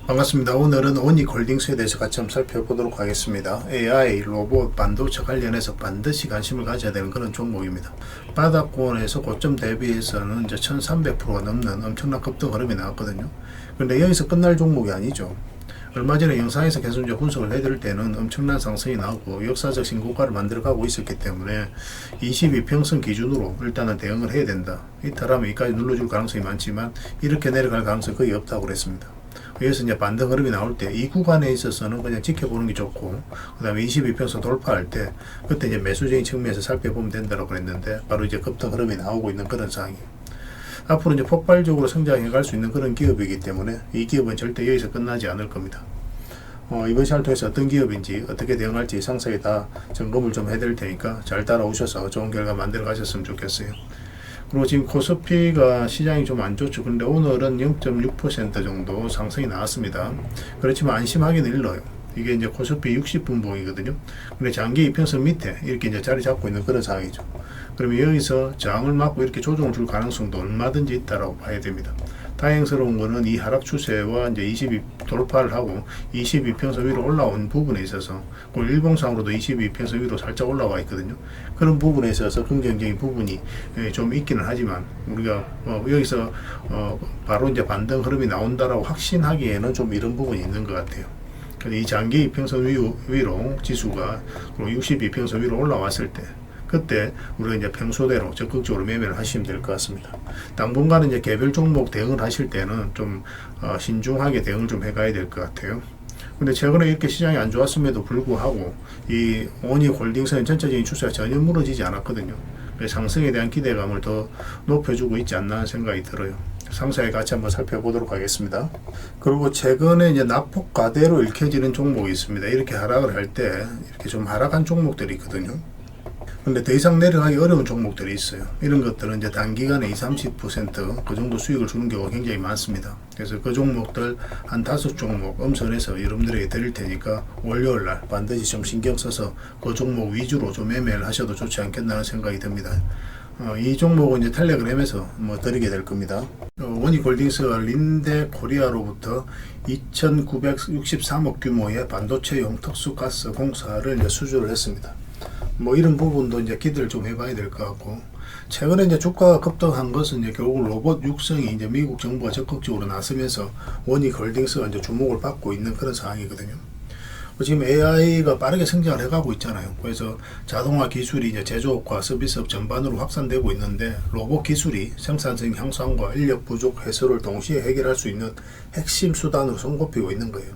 반갑습니다. 오늘은 오닉홀딩스에 대해서 같이 한번 살펴보도록 하겠습니다. AI, 로봇, 반도체 관련해서 반드시 관심을 가져야 되는 그런 종목입니다. 바닥권에서 고점 대비해서는 이제 1300%가 넘는 엄청난 급등 흐름이 나왔거든요. 그런데 여기서 끝날 종목이 아니죠. 얼마 전에 영상에서 계속 이제 분석을 해드릴 때는 엄청난 상승이 나오고 역사적 신고가를 만들어가고 있었기 때문에 22평선 기준으로 일단은 대응을 해야 된다. 이탈하면 여기까지 눌러줄 가능성이 많지만 이렇게 내려갈 가능성이 거의 없다고 그랬습니다. 여기서 이제 반등 흐름이 나올 때 이 구간에 있어서는 그냥 지켜보는 게 좋고, 그 다음에 22평선 돌파할 때 그때 이제 매수적인 측면에서 살펴보면 된다고 그랬는데 바로 이제 급등 흐름이 나오고 있는 그런 상황이에요. 앞으로 이제 폭발적으로 성장해 갈 수 있는 그런 기업이기 때문에 이 기업은 절대 여기서 끝나지 않을 겁니다. 이번 시간을 통해서 어떤 기업인지 어떻게 대응할지 상세히 다 점검을 좀 해드릴 테니까 잘 따라오셔서 좋은 결과 만들어 가셨으면 좋겠어요. 그리고 지금 코스피가 시장이 좀 안 좋죠. 근데 오늘은 0.6% 정도 상승이 나왔습니다. 그렇지만 안심하기는 일러요. 이게 이제 코스피 60분봉이거든요. 근데 장기 이평선 밑에 이렇게 이제 자리 잡고 있는 그런 상황이죠. 그러면 여기서 저항을 맞고 이렇게 조정을 줄 가능성도 얼마든지 있다라고 봐야 됩니다. 다행스러운 거는 이 하락 추세와 이제 22 돌파를 하고 22평선 위로 올라온 부분에 있어서 그 일봉상으로도 22평선 위로 살짝 올라와 있거든요. 그런 부분에 있어서 긍정적인 부분이 좀 있기는 하지만 우리가 여기서 바로 이제 반등 흐름이 나온다라고 확신하기에는 좀 이런 부분이 있는 것 같아요. 이 장기 이평선 위로 지수가 62평선 위로 올라왔을 때 그때 우리가 이제 평소대로 적극적으로 매매를 하시면 될 것 같습니다. 당분간은 이제 개별 종목 대응을 하실 때는 좀 신중하게 대응을 좀 해가야 될 것 같아요. 근데 최근에 이렇게 시장이 안 좋았음에도 불구하고 이 오닉홀딩스의 전체적인 추세가 전혀 무너지지 않았거든요. 상승에 대한 기대감을 더 높여주고 있지 않나 하는 생각이 들어요. 상세히 같이 한번 살펴보도록 하겠습니다. 그리고 최근에 이제 낙폭 과대로 읽혀지는 종목이 있습니다. 이렇게 하락을 할 때 이렇게 좀 하락한 종목들이 있거든요. 근데 더 이상 내려가기 어려운 종목들이 있어요. 이런 것들은 이제 단기간에 20-30% 정도 수익을 주는 경우가 굉장히 많습니다. 그래서 그 종목들 한 5종목 엄선해서 여러분들에게 드릴 테니까 월요일날 반드시 좀 신경 써서 그 종목 위주로 좀 매매를 하셔도 좋지 않겠나 하는 생각이 듭니다. 이 종목은 이제 텔레그램에서 드리게 될 겁니다. 오닉홀딩스가 린데 코리아로부터 2,963억 규모의 반도체용 특수가스 공사를 이제 수주를 했습니다. 이런 부분도 이제 기대를 좀 해봐야 될 것 같고, 최근에 이제 주가가 급등한 것은 이제 결국 로봇 육성이 이제 미국 정부가 적극적으로 나서면서 오닉홀딩스가 이제 주목을 받고 있는 그런 상황이거든요. 지금 AI가 빠르게 성장을 해가고 있잖아요. 그래서 자동화 기술이 이제 제조업과 서비스업 전반으로 확산되고 있는데 로봇 기술이 생산성 향상과 인력 부족 해소를 동시에 해결할 수 있는 핵심 수단으로 손꼽히고 있는 거예요.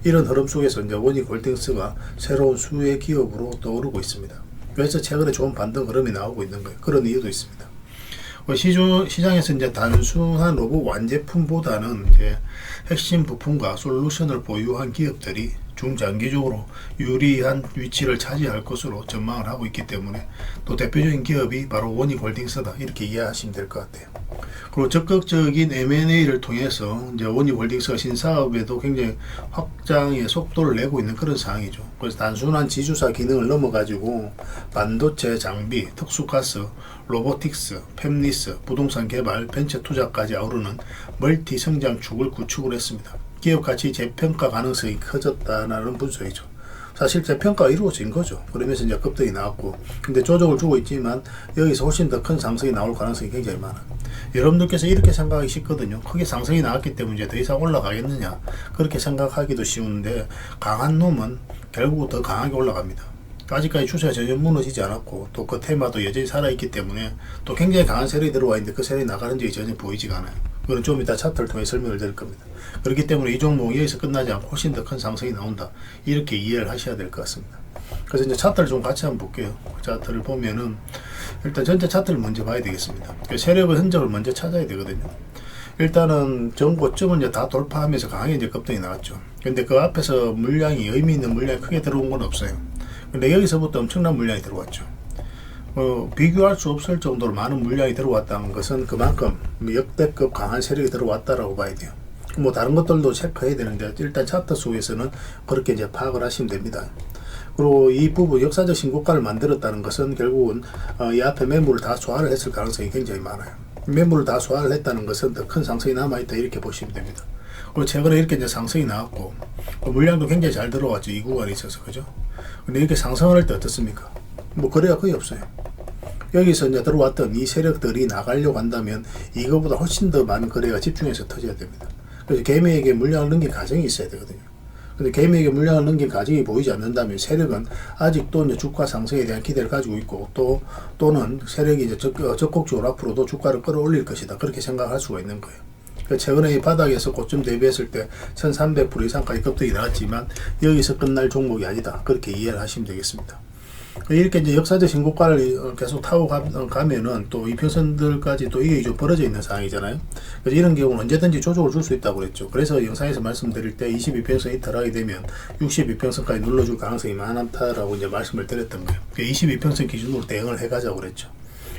이런 흐름 속에서 이제 오닉홀딩스가 새로운 수혜 기업으로 떠오르고 있습니다. 그래서 최근에 좋은 반등 흐름이 나오고 있는 거예요. 그런 이유도 있습니다. 시장에서 이제 단순한 로봇 완제품보다는 이제 핵심 부품과 솔루션을 보유한 기업들이 중장기적으로 유리한 위치를 차지할 것으로 전망을 하고 있기 때문에 또 대표적인 기업이 바로 오닉홀딩스다 이렇게 이해하시면 될 것 같아요. 그리고 적극적인 M&A를 통해서 이제 오닉홀딩스가 신사업에도 굉장히 확장의 속도를 내고 있는 그런 상황이죠. 그래서 단순한 지주사 기능을 넘어가지고 반도체 장비, 특수가스, 로보틱스, 팹리스, 부동산 개발, 벤처 투자까지 아우르는 멀티 성장축을 구축을 했습니다. 기업 가치 재평가 가능성이 커졌다는 분석이죠. 사실 재평가가 이루어진 거죠. 그러면서 이제 급등이 나왔고, 근데 조정을 주고 있지만 여기서 훨씬 더 큰 상승이 나올 가능성이 굉장히 많아요. 여러분들께서 이렇게 생각하기 쉽거든요. 크게 상승이 나왔기 때문에 이제 더 이상 올라가겠느냐 그렇게 생각하기도 쉬운데, 강한 놈은 결국 더 강하게 올라갑니다. 아직까지 추세가 전혀 무너지지 않았고 또 그 테마도 여전히 살아있기 때문에 또 굉장히 강한 세력이 들어와 있는데 그 세력이 나가는 적이 전혀 보이지가 않아요. 그건 좀 이따 차트를 통해 설명을 드릴 겁니다. 그렇기 때문에 이 종목이 여기서 끝나지 않고 훨씬 더 큰 상승이 나온다 이렇게 이해를 하셔야 될 것 같습니다. 그래서 이제 차트를 좀 같이 한번 볼게요. 차트를 보면은 일단 전체 차트를 먼저 봐야 되겠습니다. 세력의 흔적을 먼저 찾아야 되거든요. 일단은 전고점을 이제 다 돌파하면서 강하게 이제 급등이 나왔죠. 근데 그 앞에서 물량이 의미 있는 물량이 크게 들어온 건 없어요. 근데 여기서부터 엄청난 물량이 들어왔죠. 비교할 수 없을 정도로 많은 물량이 들어왔다는 것은 그만큼 역대급 강한 세력이 들어왔다라고 봐야 돼요. 다른 것들도 체크해야 되는데 일단 차트 속에서는 그렇게 이제 파악을 하시면 됩니다. 그리고 이 부분 역사적 신고가를 만들었다는 것은 결국은 이 앞에 매물을 다 소화를 했을 가능성이 굉장히 많아요. 매물을 다 소화를 했다는 것은 더 큰 상승이 남아있다 이렇게 보시면 됩니다. 그리고 최근에 이렇게 이제 상승이 나왔고, 물량도 굉장히 잘 들어왔죠. 이 구간에 있어서. 그죠? 근데 이렇게 상승을 할 때 어떻습니까? 뭐 거래가 거의 없어요. 여기서 이제 들어왔던 이 세력들이 나가려고 한다면 이거보다 훨씬 더 많은 거래가 집중해서 터져야 됩니다. 그래서 개미에게 물량을 넘긴 가정이 있어야 되거든요. 근데 개미에게 물량을 넘긴 가정이 보이지 않는다면 세력은 아직도 이제 주가 상승에 대한 기대를 가지고 있고 또는 세력이 이제 적극적으로 앞으로도 주가를 끌어올릴 것이다. 그렇게 생각할 수가 있는 거예요. 최근에 이 바닥에서 고점 대비했을 때 1300% 이상까지 급등이 나왔지만 여기서 끝날 종목이 아니다. 그렇게 이해를 하시면 되겠습니다. 이렇게 이제 역사적 신고가를 계속 타고 가면은 또 이평선들까지 또 이게 좀 벌어져 있는 상황이잖아요. 그래서 이런 경우는 언제든지 조정을 줄 수 있다고 그랬죠. 그래서 영상에서 말씀드릴 때 22평선 이탈하게 되면 62평선까지 눌러줄 가능성이 많다라고 이제 말씀을 드렸던 거예요. 22평선 기준으로 대응을 해가자고 그랬죠.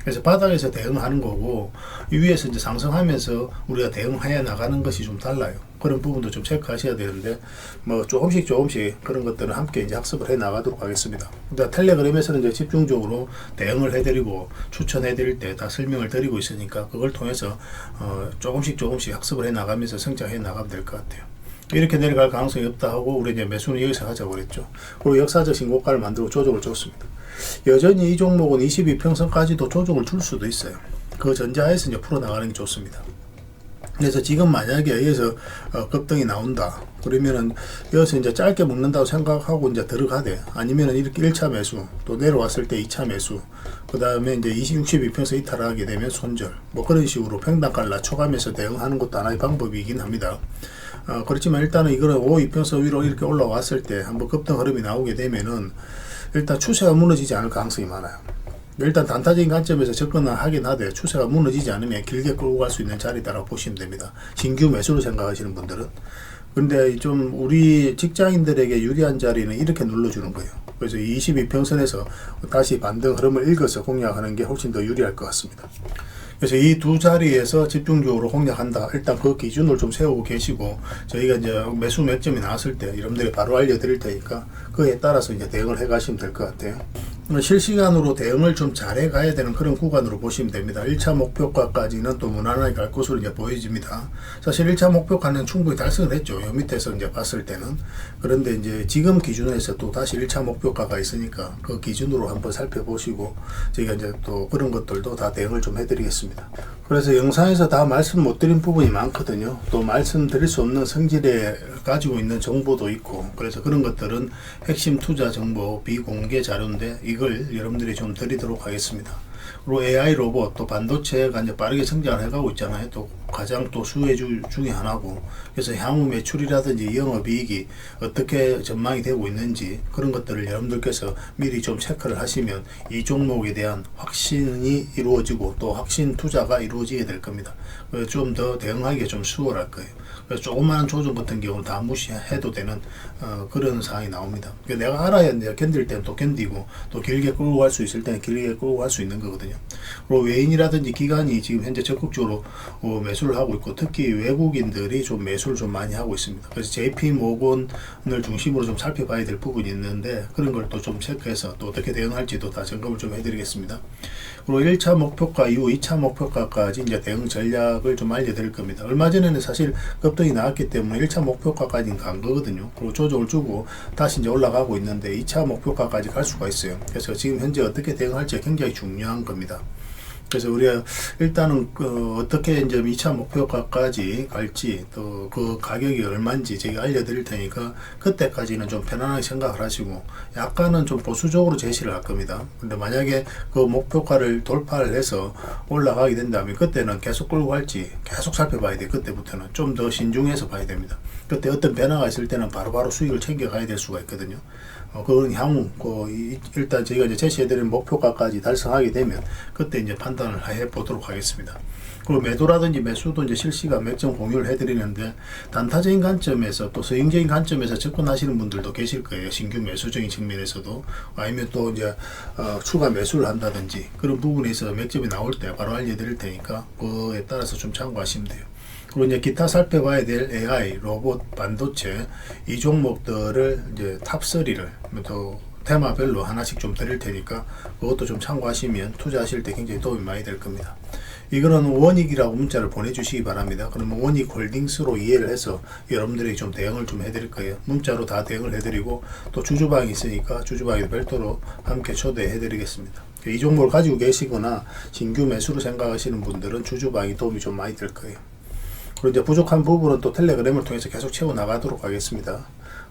그래서 바닥에서 대응하는 거고 이 위에서 이제 상승하면서 우리가 대응해 나가는 것이 좀 달라요. 그런 부분도 좀 체크하셔야 되는데 뭐 조금씩 그런 것들은 함께 이제 학습을 해 나가도록 하겠습니다. 그러니까 텔레그램에서는 이제 집중적으로 대응을 해드리고 추천해드릴 때 다 설명을 드리고 있으니까 그걸 통해서 조금씩 학습을 해 나가면서 성장해 나가면 될 것 같아요. 이렇게 내려갈 가능성이 없다 하고 우리 이제 매수는 여기서 하자고 그랬죠. 그리고 역사적 신고가를 만들고 조정을 줬습니다. 여전히 이 종목은 22평선까지도 조정을 줄 수도 있어요. 그 전자에서 이제 풀어나가는 게 좋습니다. 그래서 지금 만약에 여기서 급등이 나온다. 그러면은 여기서 이제 짧게 먹는다고 생각하고 이제 들어가되 아니면은 이렇게 1차 매수 또 내려왔을 때 2차 매수 그 다음에 이제 62평선 이탈하게 되면 손절 뭐 그런 식으로 평단가를 낮춰가면서 대응하는 것도 하나의 방법이긴 합니다. 그렇지만 일단은 이거는 52평선 위로 이렇게 올라왔을 때 한번 급등 흐름이 나오게 되면은 일단 추세가 무너지지 않을 가능성이 많아요. 일단 단타적인 관점에서 접근을 하긴 하되 추세가 무너지지 않으면 길게 끌고 갈 수 있는 자리다라고 보시면 됩니다. 신규 매수로 생각하시는 분들은. 근데 좀 우리 직장인들에게 유리한 자리는 이렇게 눌러주는 거예요. 그래서 22평선에서 다시 반등 흐름을 읽어서 공략하는 게 훨씬 더 유리할 것 같습니다. 그래서 이 두 자리에서 집중적으로 공략한다. 일단 그 기준을 좀 세우고 계시고 저희가 이제 매수 맥점이 나왔을 때 여러분들이 바로 알려드릴 테니까 그에 따라서 이제 대응을 해 가시면 될 것 같아요. 실시간으로 대응을 좀 잘해 가야 되는 그런 구간으로 보시면 됩니다. 1차 목표가까지는 또 무난하게 갈 것으로 이제 보여집니다. 사실 1차 목표가는 충분히 달성을 했죠. 요 밑에서 이제 봤을 때는. 그런데 이제 지금 기준에서 또 다시 1차 목표가가 있으니까 그 기준으로 한번 살펴보시고 저희가 이제 또 그런 것들도 다 대응을 좀 해드리겠습니다. 그래서 영상에서 다 말씀 못 드린 부분이 많거든요. 또 말씀드릴 수 없는 성질에 가지고 있는 정보도 있고 그래서 그런 것들은 핵심 투자 정보 비공개 자료인데 이걸 여러분들이 좀 드리도록 하겠습니다. 그리고 AI 로봇 또 반도체가 이제 빠르게 성장을 해가고 있잖아요. 또 가장 또 수혜주 중에 하나고 그래서 향후 매출이라든지 영업이익이 어떻게 전망이 되고 있는지 그런 것들을 여러분들께서 미리 좀 체크를 하시면 이 종목에 대한 확신이 이루어지고 또 확신 투자가 이루어지게 될 겁니다. 좀 더 대응하기가 좀 수월할 거예요. 그래서 조그마한 조정 같은 경우는 다 무시해도 되는 그런 상황이 나옵니다. 그러니까 내가 알아야 내가 견딜 때는 또 견디고 또 길게 끌고 갈 수 있을 때는 길게 끌고 갈 수 있는 거거든요. 그리고 외인이라든지 기관이 지금 현재 적극적으로 매수를 하고 있고 특히 외국인들이 좀 매수를 좀 많이 하고 있습니다. 그래서 JP 모건을 중심으로 좀 살펴봐야 될 부분이 있는데 그런 걸 또 좀 체크해서 또 어떻게 대응할지도 다 점검을 좀 해드리겠습니다. 그리고 1차 목표가 이후 2차 목표가까지 이제 대응 전략을 좀 알려드릴 겁니다. 얼마 전에는 사실 급등이 나왔기 때문에 1차 목표가까지는 간 거거든요. 그리고 조정을 주고 다시 이제 올라가고 있는데 2차 목표가까지 갈 수가 있어요. 그래서 지금 현재 어떻게 대응할지 굉장히 중요한 겁니다. 그래서 우리가 일단은 어떻게 이제 2차 목표가까지 갈지 또 그 가격이 얼마인지 제가 알려드릴 테니까 그때까지는 좀 편안하게 생각을 하시고 약간은 좀 보수적으로 제시를 할 겁니다. 근데 만약에 그 목표가를 돌파를 해서 올라가게 된다면 그때는 계속 끌고 갈지 계속 살펴봐야 돼요. 그때부터는 좀 더 신중해서 봐야 됩니다. 그때 어떤 변화가 있을 때는 바로바로 수익을 챙겨가야 될 수가 있거든요. 그건 향후 일단 저희가 이제 제시해드린 목표가까지 달성하게 되면 그때 이제 판단을 해보도록 하겠습니다. 그리고 매도라든지 매수도 이제 실시간 맥점 공유를 해드리는데 단타적인 관점에서 또 서행적인 관점에서 접근하시는 분들도 계실 거예요. 신규 매수적인 측면에서도 아니면 또 이제 추가 매수를 한다든지 그런 부분에 있어서 맥점이 나올 때 바로 알려드릴 테니까 그에 따라서 좀 참고하시면 돼요. 그리고 이제 기타 살펴봐야 될 AI, 로봇, 반도체 이 종목들을 이제 탑3를 또 테마별로 하나씩 좀 드릴 테니까 그것도 좀 참고하시면 투자하실 때 굉장히 도움이 많이 될 겁니다. 이거는 원익이라고 문자를 보내주시기 바랍니다. 그러면 원익홀딩스로 이해를 해서 여러분들에게 좀 대응을 좀 해드릴 거예요. 문자로 다 대응을 해드리고 또 주주방이 있으니까 주주방에도 별도로 함께 초대해드리겠습니다. 이 종목을 가지고 계시거나 신규 매수를 생각하시는 분들은 주주방이 도움이 좀 많이 될 거예요. 그리고 이제 부족한 부분은 또 텔레그램을 통해서 계속 채워 나가도록 하겠습니다.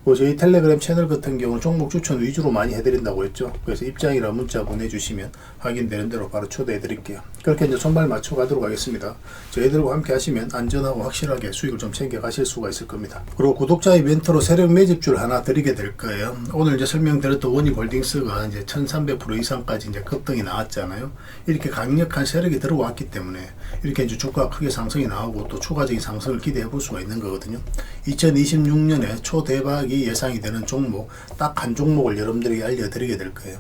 저희 텔레그램 채널 같은 경우는 종목 추천 위주로 많이 해드린다고 했죠. 그래서 입장이라 문자 보내주시면 확인되는 대로 바로 초대해 드릴게요. 그렇게 이제 손발 맞춰 가도록 하겠습니다. 저희들과 함께 하시면 안전하고 확실하게 수익을 좀 챙겨 가실 수가 있을 겁니다. 그리고 구독자 이벤트로 세력 매집줄 하나 드리게 될 거예요. 오늘 이제 설명드렸던 원익홀딩스가 이제 1300% 이상까지 이제 급등이 나왔잖아요. 이렇게 강력한 세력이 들어왔기 때문에 이렇게 이제 주가가 크게 상승이 나오고 또 추가적인 상승을 기대해 볼 수가 있는 거거든요. 2026년에 초대박이 예상이 되는 종목 딱 한 종목을 여러분들에게 알려드리게 될 거예요.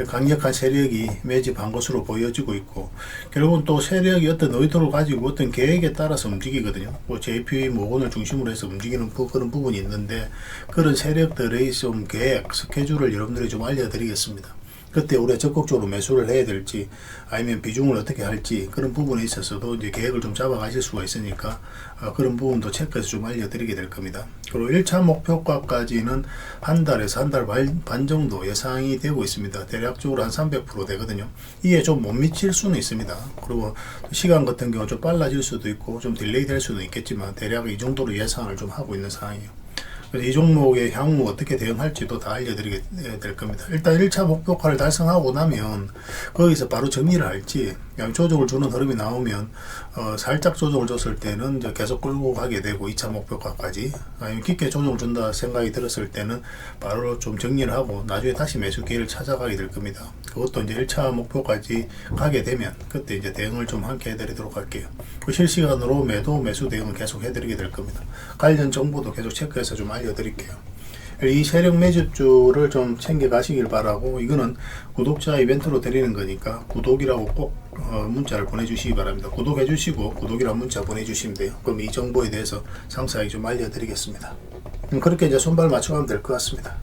강력한 세력이 매집한 것으로 보여지고 있고 결국은 또 세력이 어떤 의도를 가지고 어떤 계획에 따라서 움직이거든요. 뭐 JP 모건을 중심으로 해서 움직이는 그런 부분이 있는데 그런 세력들의 좀 계획, 스케줄을 여러분들이 좀 알려드리겠습니다. 그때 우리가 적극적으로 매수를 해야 될지 아니면 비중을 어떻게 할지 그런 부분에 있어서도 이제 계획을 좀 잡아 가실 수가 있으니까 그런 부분도 체크해서 좀 알려드리게 될 겁니다. 그리고 1차 목표가까지는 한 달에서 한 달 반 정도 예상이 되고 있습니다. 대략적으로 한 300% 되거든요. 이에 좀 못 미칠 수는 있습니다. 그리고 시간 같은 경우 좀 빨라질 수도 있고 좀 딜레이 될 수는 있겠지만 대략 이 정도로 예상을 좀 하고 있는 상황이에요. 그래서 이 종목의 향후 어떻게 대응할지도 다 알려드리게 될 겁니다. 일단 1차 목표가를 달성하고 나면 거기서 바로 정리를 할지 조정을 주는 흐름이 나오면 살짝 조정을 줬을 때는 이제 계속 끌고 가게 되고 2차 목표가까지 아니면 깊게 조정을 준다 생각이 들었을 때는 바로 좀 정리를 하고 나중에 다시 매수 기회를 찾아가게 될 겁니다. 그것도 이제 1차 목표까지 가게 되면 그때 이제 대응을 좀 함께 해드리도록 할게요. 그 실시간으로 매수 대응을 계속 해드리게 될 겁니다. 관련 정보도 계속 체크해서 좀 알려드릴게요. 이 세력 매집주를 좀 챙겨 가시길 바라고 이거는 구독자 이벤트로 드리는 거니까 구독이라고 꼭 문자를 보내주시기 바랍니다. 구독해 주시고 구독이라고 문자 보내주시면 돼요. 그럼 이 정보에 대해서 상세하게 좀 알려드리겠습니다. 그렇게 이제 손발 맞춰가면 될 것 같습니다.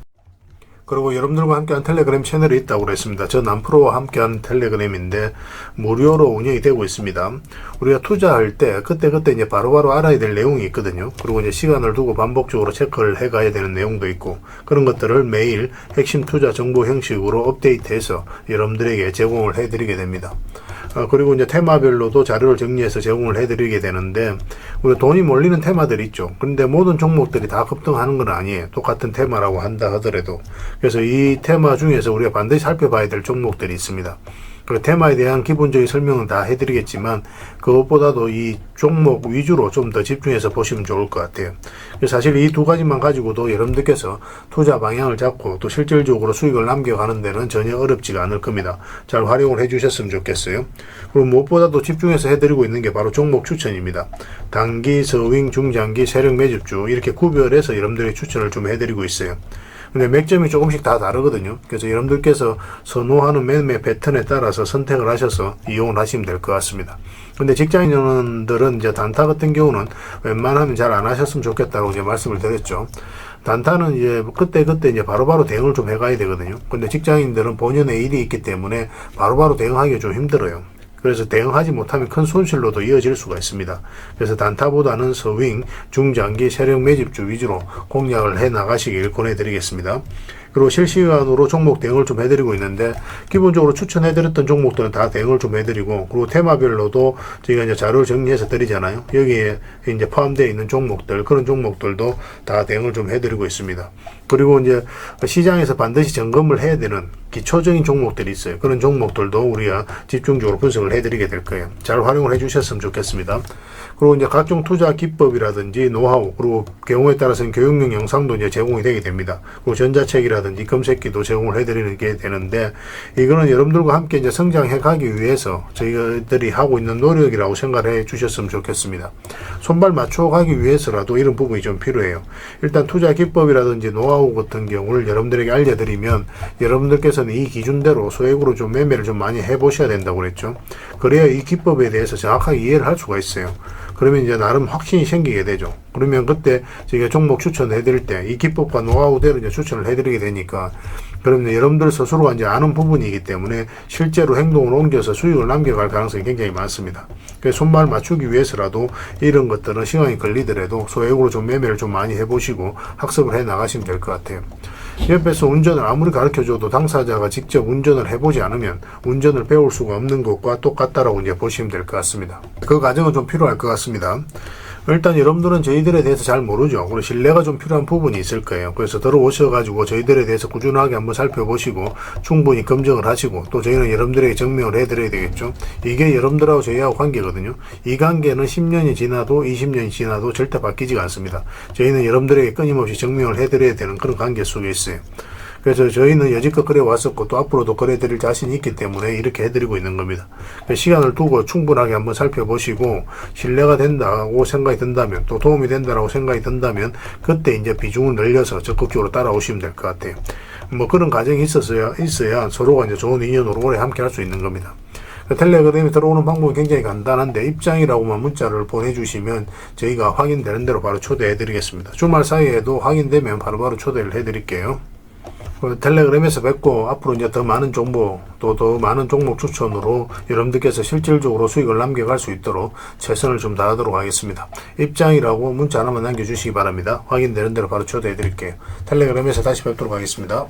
그리고 여러분들과 함께한 텔레그램 채널이 있다고 그랬습니다. 저 남프로와 함께한 텔레그램인데 무료로 운영이 되고 있습니다. 우리가 투자할 때 그때 이제 바로바로 알아야 될 내용이 있거든요. 그리고 이제 시간을 두고 반복적으로 체크를 해가야 되는 내용도 있고 그런 것들을 매일 핵심 투자 정보 형식으로 업데이트해서 여러분들에게 제공을 해드리게 됩니다. 그리고 이제 테마별로도 자료를 정리해서 제공을 해드리게 되는데 우리가 돈이 몰리는 테마들이 있죠. 그런데 모든 종목들이 다 급등하는 건 아니에요. 똑같은 테마라고 한다 하더라도. 그래서 이 테마 중에서 우리가 반드시 살펴봐야 될 종목들이 있습니다. 그 테마에 대한 기본적인 설명은 다 해드리겠지만 그것보다도 이 종목 위주로 좀 더 집중해서 보시면 좋을 것 같아요. 사실 이 두 가지만 가지고도 여러분들께서 투자 방향을 잡고 또 실질적으로 수익을 남겨가는 데는 전혀 어렵지가 않을 겁니다. 잘 활용을 해주셨으면 좋겠어요. 그리고 무엇보다도 집중해서 해드리고 있는 게 바로 종목 추천입니다. 단기, 서윙, 중장기, 세력 매집주 이렇게 구별해서 여러분들의 추천을 좀 해드리고 있어요. 근데 맥점이 조금씩 다 다르거든요. 그래서 여러분들께서 선호하는 매매 패턴에 따라서 선택을 하셔서 이용을 하시면 될 것 같습니다. 근데 직장인들은 이제 단타 같은 경우는 웬만하면 잘 안 하셨으면 좋겠다고 이제 말씀을 드렸죠. 단타는 이제 그때 이제 바로바로 대응을 좀 해가야 되거든요. 근데 직장인들은 본연의 일이 있기 때문에 바로바로 대응하기가 좀 힘들어요. 그래서 대응하지 못하면 큰 손실로도 이어질 수가 있습니다. 그래서 단타보다는 서윙, 중장기, 세력 매집주 위주로 공략을 해 나가시길 권해드리겠습니다. 그리고 실시간으로 종목 대응을 좀 해드리고 있는데 기본적으로 추천해드렸던 종목들은 다 대응을 좀 해드리고 그리고 테마별로도 저희가 이제 자료를 정리해서 드리잖아요. 여기에 이제 포함되어 있는 종목들 그런 종목들도 다 대응을 좀 해드리고 있습니다. 그리고 이제 시장에서 반드시 점검을 해야 되는 기초적인 종목들이 있어요. 그런 종목들도 우리가 집중적으로 분석을 해드리게 될 거예요. 잘 활용을 해주셨으면 좋겠습니다. 그리고 이제 각종 투자 기법이라든지 노하우 그리고 경우에 따라서는 교육용 영상도 이제 제공이 되게 됩니다. 그리고 전자책이라든지 검색기도 제공을 해드리는 게 되는데 이거는 여러분들과 함께 이제 성장해 가기 위해서 저희들이 하고 있는 노력이라고 생각해 주셨으면 좋겠습니다. 손발 맞춰 가기 위해서라도 이런 부분이 좀 필요해요. 일단 투자 기법이라든지 노하우 같은 경우를 여러분들에게 알려드리면 여러분들께서는 이 기준대로 소액으로 좀 매매를 좀 많이 해보셔야 된다고 그랬죠. 그래야 이 기법에 대해서 정확하게 이해를 할 수가 있어요. 그러면 이제 나름 확신이 생기게 되죠. 그러면 그때 저희가 종목 추천을 해드릴 때 이 기법과 노하우대로 이제 추천을 해드리게 되니까 그러면 여러분들 스스로가 이제 아는 부분이기 때문에 실제로 행동을 옮겨서 수익을 남겨갈 가능성이 굉장히 많습니다. 그래서 손발 맞추기 위해서라도 이런 것들은 시간이 걸리더라도 소액으로 좀 매매를 좀 많이 해보시고 학습을 해 나가시면 될 것 같아요. 옆에서 운전을 아무리 가르쳐줘도 당사자가 직접 운전을 해보지 않으면 운전을 배울 수가 없는 것과 똑같다라고 이제 보시면 될 것 같습니다. 그 과정은 좀 필요할 것 같습니다. 일단 여러분들은 저희들에 대해서 잘 모르죠. 그리고 신뢰가 좀 필요한 부분이 있을 거예요. 그래서 들어오셔가지고 저희들에 대해서 꾸준하게 한번 살펴보시고 충분히 검증을 하시고 또 저희는 여러분들에게 증명을 해드려야 되겠죠. 이게 여러분들하고 저희하고 관계거든요. 이 관계는 10년이 지나도 20년이 지나도 절대 바뀌지가 않습니다. 저희는 여러분들에게 끊임없이 증명을 해드려야 되는 그런 관계 속에 있어요. 그래서 저희는 여지껏 그래 왔었고 또 앞으로도 그래 드릴 자신이 있기 때문에 이렇게 해드리고 있는 겁니다. 시간을 두고 충분하게 한번 살펴보시고 신뢰가 된다고 생각이 든다면 또 도움이 된다고 생각이 든다면 그때 이제 비중을 늘려서 적극적으로 따라오시면 될 것 같아요. 뭐 그런 과정이 있어야 서로가 이제 좋은 인연으로 오래 함께 할 수 있는 겁니다. 텔레그램에 들어오는 방법이 굉장히 간단한데 입장이라고만 문자를 보내주시면 저희가 확인되는 대로 바로 초대해 드리겠습니다. 주말 사이에도 확인되면 바로바로 초대를 해 드릴게요. 텔레그램에서 뵙고 앞으로 이제 더 많은 정보 또 더 많은 종목 추천으로 여러분들께서 실질적으로 수익을 남겨갈 수 있도록 최선을 좀 다하도록 하겠습니다. 입장이라고 문자 하나만 남겨주시기 바랍니다. 확인되는 대로 바로 초대해 드릴게요. 텔레그램에서 다시 뵙도록 하겠습니다.